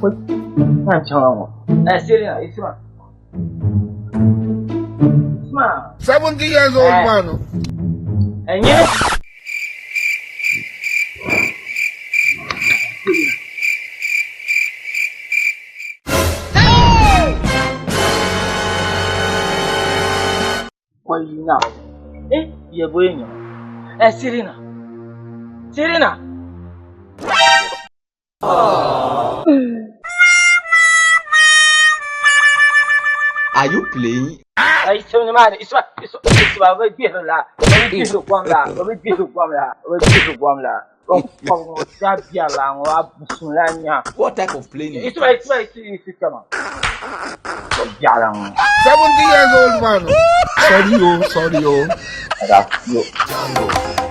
I'm telling you. Serena, it's man. 70 years old man. And you? What are you now? You're going. Serena. Serena. Are you playing? I tell you, man, it's very beautiful. Very beautiful, very beautiful. What type of playing is It's that? right, come on. 70 years old man. Sorry, oh. Django.